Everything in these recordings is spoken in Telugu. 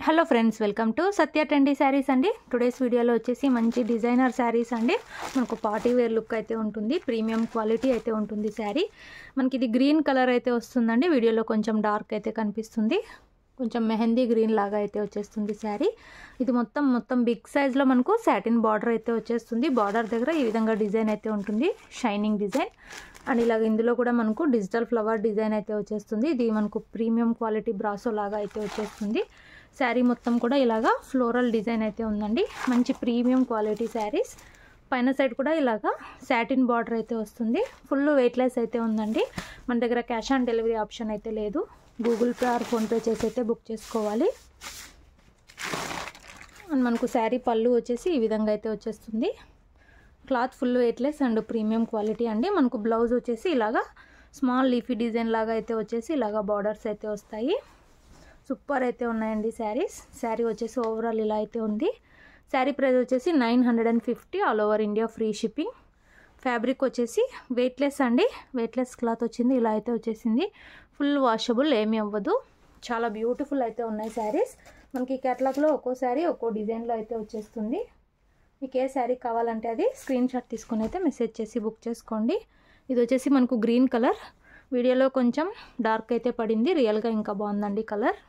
Hello friends, welcome to Satya trendy saris అండి. టుడేస్ వీడియోలో వచ్చేసి మంచి డిజైనర్ శారీస్ అండి. మనకు పార్టీ వేర్ లుక్ అయితే ఉంటుంది, ప్రీమియం క్వాలిటీ అయితే ఉంటుంది శారీ. మనకి ఇది గ్రీన్ కలర్ అయితే వస్తుందండి. వీడియోలో కొంచెం డార్క్ అయితే కనిపిస్తుంది, కొంచెం మెహందీ గ్రీన్ లాగా అయితే వచ్చేస్తుంది శారీ. ఇది మొత్తం బిగ్ సైజ్లో మనకు సాటిన్ బార్డర్ అయితే వచ్చేస్తుంది. బార్డర్ దగ్గర ఈ విధంగా డిజైన్ అయితే ఉంటుంది, షైనింగ్ డిజైన్. అండ్ ఇలాగ ఇందులో కూడా మనకు డిజిటల్ ఫ్లవర్ డిజైన్ అయితే వచ్చేస్తుంది. ఇది మనకు ప్రీమియం క్వాలిటీ బ్రాసో లాగా అయితే వచ్చేస్తుంది. శారీ మొత్తం కూడా ఇలాగా ఫ్లోరల్ డిజైన్ అయితే ఉందండి. మంచి ప్రీమియం క్వాలిటీ శారీస్. పైన సైడ్ కూడా ఇలాగా సాటిన్ బార్డర్ అయితే వస్తుంది. ఫుల్ వెయిట్లెస్ అయితే ఉందండి. మన దగ్గర క్యాష్ ఆన్ డెలివరీ ఆప్షన్ అయితే లేదు. గూగుల్ పే ఆర్ ఫోన్పే చేసి అయితే బుక్ చేసుకోవాలి. అండ్ మనకు శారీ పళ్ళు వచ్చేసి ఈ విధంగా అయితే వచ్చేస్తుంది. Cloth full weightless and premium quality అండి. మనకు బ్లౌజ్ వచ్చేసి ఇలాగా స్మాల్ లీఫీ డిజైన్ లాగా అయితే వచ్చేసి ఇలాగా బార్డర్స్ అయితే వస్తాయి. సూపర్ అయితే ఉన్నాయండి శారీస్. శారీ వచ్చేసి ఓవరాల్ ఇలా అయితే ఉంది. శారీ ప్రైస్ వచ్చేసి 950, all over India free shipping. Fabric వచ్చేసి వెయిట్లెస్ అండి, వెయిట్లెస్ క్లాత్ వచ్చింది. ఇలా అయితే వచ్చేసింది. ఫుల్ వాషబుల్, ఏమీ అవ్వదు. చాలా బ్యూటిఫుల్ అయితే ఉన్నాయి శారీస్. మనకి కేటలాగ్లో ఒక్కో శారీ ఒక్కో డిజైన్లో అయితే వచ్చేస్తుంది. మీకు ఏ శారీ కావాలంటే అది స్క్రీన్ షాట్ తీసుకొని అయితే మెసేజ్ చేసి బుక్ చేసుకోండి. ఇది వచ్చేసి మనకు గ్రీన్ కలర్. వీడియోలో కొంచెం డార్క్ అయితే పడింది, రియల్గా ఇంకా బాగుందండి కలర్.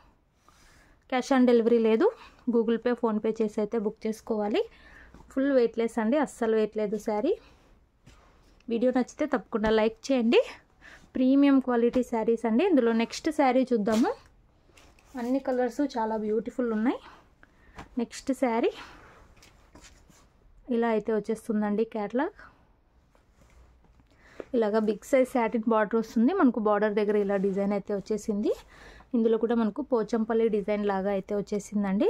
క్యాష్ ఆన్ డెలివరీ లేదు. గూగుల్ పే ఫోన్పే చేసి అయితే బుక్ చేసుకోవాలి. ఫుల్ వెయిట్లెస్ అండి, అస్సలు వెయిట్ లేదు శారీ. వీడియో నచ్చితే తప్పకుండా లైక్ చేయండి. ప్రీమియం క్వాలిటీ శారీస్ అండి. ఇందులో నెక్స్ట్ శారీ చూద్దాము. అన్ని కలర్స్ చాలా బ్యూటిఫుల్ ఉన్నాయి. నెక్స్ట్ శారీ ఇలా అయితే వచ్చేస్తుందండి. కేటలాగ్ ఇలాగా బిగ్ సైజ్ సాటిన్ బార్డర్ వస్తుంది. మనకు బార్డర్ దగ్గర ఇలా డిజైన్ అయితే వచ్చేసింది. ఇందులో కూడా మనకు పోచంపల్లి డిజైన్ లాగా అయితే వచ్చేసిందండి.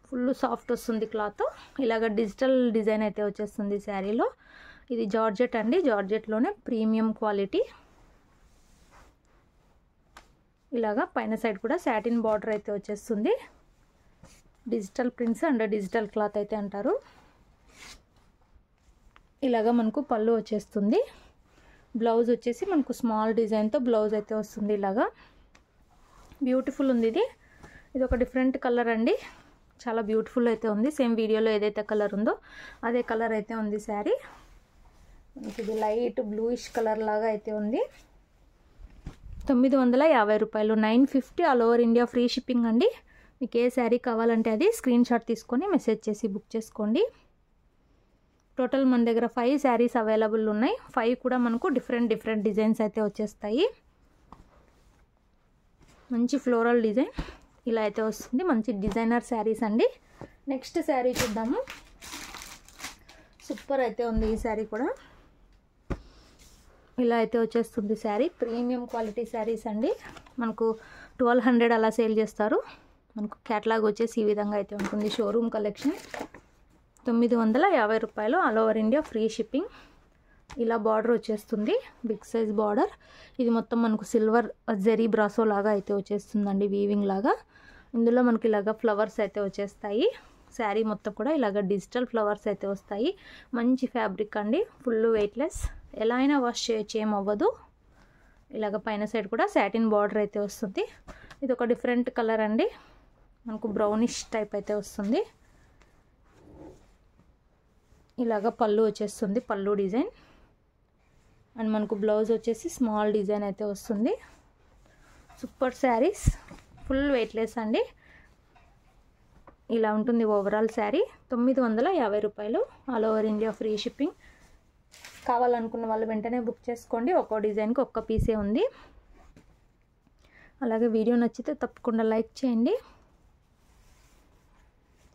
ఫుల్ సాఫ్ట్ వస్తుంది క్లాత్. ఇలాగ డిజిటల్ డిజైన్ అయితే వచ్చేస్తుంది శారీలో. ఇది జార్జెట్ అండి, జార్జెట్లోనే ప్రీమియం క్వాలిటీ. ఇలాగా పైన సైడ్ కూడా సాటిన్ బార్డర్ అయితే వచ్చేస్తుంది. Digital prints and digital cloth అయితే అంటారు. ఇలాగా మనకు పళ్ళు వచ్చేస్తుంది. బ్లౌజ్ వచ్చేసి మనకు స్మాల్ డిజైన్తో బ్లౌజ్ అయితే వస్తుంది. ఇలాగా బ్యూటిఫుల్ ఉంది ఇది. ఇది ఒక డిఫరెంట్ కలర్ అండి, చాలా బ్యూటిఫుల్ అయితే ఉంది. సేమ్ వీడియోలో ఏదైతే కలర్ ఉందో అదే కలర్ అయితే ఉంది శారీ. మనకి ఇది లైట్ బ్లూయిష్ కలర్ లాగా అయితే ఉంది. 950 రూపాయలు, 950, all over India free shipping అండి. మీకు ఏ శారీ కావాలంటే అది స్క్రీన్ షాట్ తీసుకొని మెసేజ్ చేసి బుక్ చేసుకోండి. టోటల్ మన దగ్గర 5 శారీస్ అవైలబుల్ ఉన్నాయి. 5 కూడా మనకు డిఫరెంట్ డిజైన్స్ అయితే వచ్చేస్తాయి. మంచి ఫ్లోరల్ డిజైన్ ఇలా అయితే వస్తుంది. మంచి డిజైనర్ శారీస్ అండి. నెక్స్ట్ శారీ చూద్దాము. సూపర్ అయితే ఉంది ఈ శారీ కూడా. ఇలా అయితే వచ్చేస్తుంది శారీ. ప్రీమియం క్వాలిటీ శారీస్ అండి. మనకు 1200 అలా సేల్ చేస్తారు. మనకు కేటలాగ్ వచ్చేసి ఈ విధంగా అయితే ఉంటుంది. Showroom collection. 950 రూపాయలు, all over India free shipping. ఇలా బార్డర్ వచ్చేస్తుంది, బిగ్ సైజ్ బార్డర్. ఇది మొత్తం మనకు సిల్వర్ జెరీ బ్రాసో లాగా అయితే వచ్చేస్తుందండి, వీవింగ్ లాగా. ఇందులో మనకి ఇలాగ ఫ్లవర్స్ అయితే వచ్చేస్తాయి. శారీ మొత్తం కూడా ఇలాగ డిజిటల్ ఫ్లవర్స్ అయితే వస్తాయి. మంచి ఫ్యాబ్రిక్ అండి, ఫుల్ వెయిట్లెస్. ఎలా అయినా వాష్ చేయొచ్చు, ఏం అవ్వదు. ఇలాగ పైన సైడ్ కూడా సాటిన్ బార్డర్ అయితే వస్తుంది. ఇది ఒక డిఫరెంట్ కలర్ అండి, మనకు బ్రౌనిష్ టైప్ అయితే వస్తుంది. ఇలాగ పళ్ళు వచ్చేస్తుంది, పళ్ళు డిజైన్. అండ్ మనకు బ్లౌజ్ వచ్చేసి స్మాల్ డిజైన్ అయితే వస్తుంది. సూపర్ శారీస్, ఫుల్ వెయిట్లెస్ అండి. ఇలా ఉంటుంది ఓవరాల్ శారీ. 950 రూపాయలు, all over India free shipping. కావాలనుకున్న వాళ్ళు వెంటనే బుక్ చేసుకోండి. ఒక్కో డిజైన్కి ఒక్క పీసే ఉంది. అలాగే వీడియో నచ్చితే తప్పకుండా లైక్ చేయండి.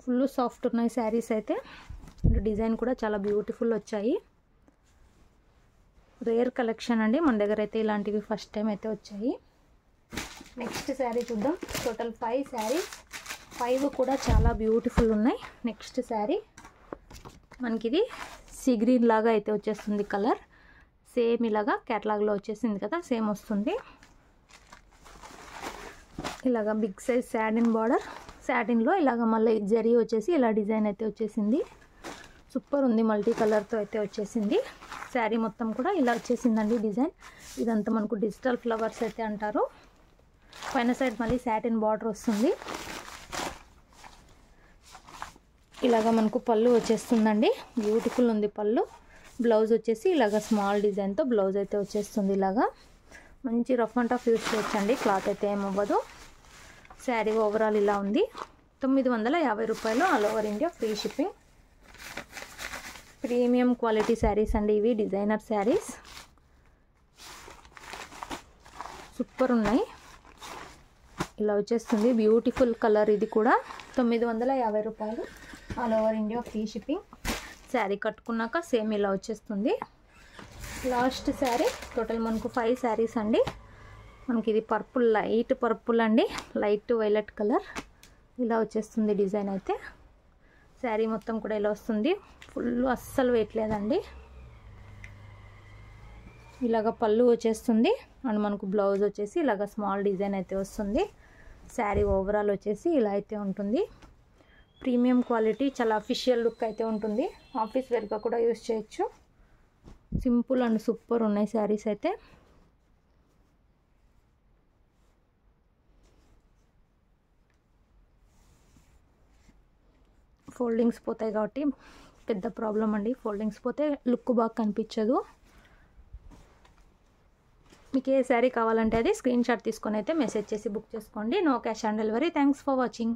ఫుల్ సాఫ్ట్ ఉన్నాయి శారీస్ అయితే. డిజైన్ కూడా చాలా బ్యూటిఫుల్ వచ్చాయి. రేర్ కలెక్షన్ అండి, మన దగ్గర అయితే ఇలాంటివి ఫస్ట్ టైం అయితే వచ్చాయి. నెక్స్ట్ శారీ చూద్దాం. టోటల్ 5 శారీస్, 5 కూడా చాలా బ్యూటిఫుల్ ఉన్నాయి. నెక్స్ట్ శారీ మనకి ఇది సీ గ్రీన్ లాగా అయితే వచ్చేస్తుంది కలర్. సేమ్ ఇలాగా కేటలాగ్లో వచ్చేసింది కదా, సేమ్ వస్తుంది. ఇలాగా బిగ్ సైజ్ సాటిన్ బార్డర్. సాటిన్లో ఇలాగ మళ్ళీ జరీ వచ్చేసి ఇలా డిజైన్ అయితే వచ్చేసింది. సూపర్ ఉంది, మల్టీ కలర్తో అయితే వచ్చేసింది. శారీ మొత్తం కూడా ఇలా వచ్చేసిందండి డిజైన్. ఇదంతా మనకు డిజిటల్ ఫ్లవర్స్ అయితే అంటారు. పైన సైడ్ మళ్ళీ సాటిన్ బార్డర్ వస్తుంది. ఇలాగా మనకు పళ్ళు వచ్చేస్తుందండి. బ్యూటిఫుల్ ఉంది పళ్ళు. బ్లౌజ్ వచ్చేసి ఇలాగ స్మాల్ డిజైన్తో బ్లౌజ్ అయితే వచ్చేస్తుంది. ఇలాగా మంచి రఫ్ అండ్ టఫ్ యూస్ చేయొచ్చండి. క్లాత్ అయితే ఏమవ్వదు. శారీ ఓవరాల్ ఇలా ఉంది. 950 రూపాయలు, all over India free shipping. Premium quality saris అండి ఇవి, డిజైనర్ శారీస్ సూపర్ ఉన్నాయి. ఇలా వచ్చేస్తుంది. Beautiful colour. ఇది కూడా 950 రూపాయలు, all over India free shipping. Sari కట్టుకున్నాక సేమ్ ఇలా వచ్చేస్తుంది. లాస్ట్ శారీ. టోటల్ మనకు 5 శారీస్ అండి. మనకి ఇది పర్పుల్, లైట్ పర్పుల్ అండి, లైట్ వైలెట్ కలర్. ఇలా వచ్చేస్తుంది డిజైన్ అయితే. శారీ మొత్తం కూడా ఇలా వస్తుంది. ఫుల్ అస్సలు వెయిట్ లేదండి. ఇలాగ పళ్ళు వచ్చేస్తుంది అండ్ మనకు బ్లౌజ్ వచ్చేసి ఇలాగ స్మాల్ డిజైన్ అయితే వస్తుంది. శారీ ఓవరాల్ వచ్చేసి ఇలా అయితే ఉంటుంది. ప్రీమియం క్వాలిటీ, చాలా అఫీషియల్ లుక్ అయితే ఉంటుంది. ఆఫీస్ వేర్గా కూడా యూస్ చేయొచ్చు. సింపుల్ అండ్ సూపర్ ఉన్నాయి శారీస్ అయితే. ఫోల్డింగ్స్ పోతాయి కాబట్టి పెద్ద ప్రాబ్లం అండి. ఫోల్డింగ్స్ పోతే లుక్ బాగా కనిపించదు. మీకు ఏ శారీ కావాలంటే అది స్క్రీన్ షాట్ తీసుకొని అయితే మెసేజ్ చేసి బుక్ చేసుకోండి. No cash on delivery. Thanks for watching.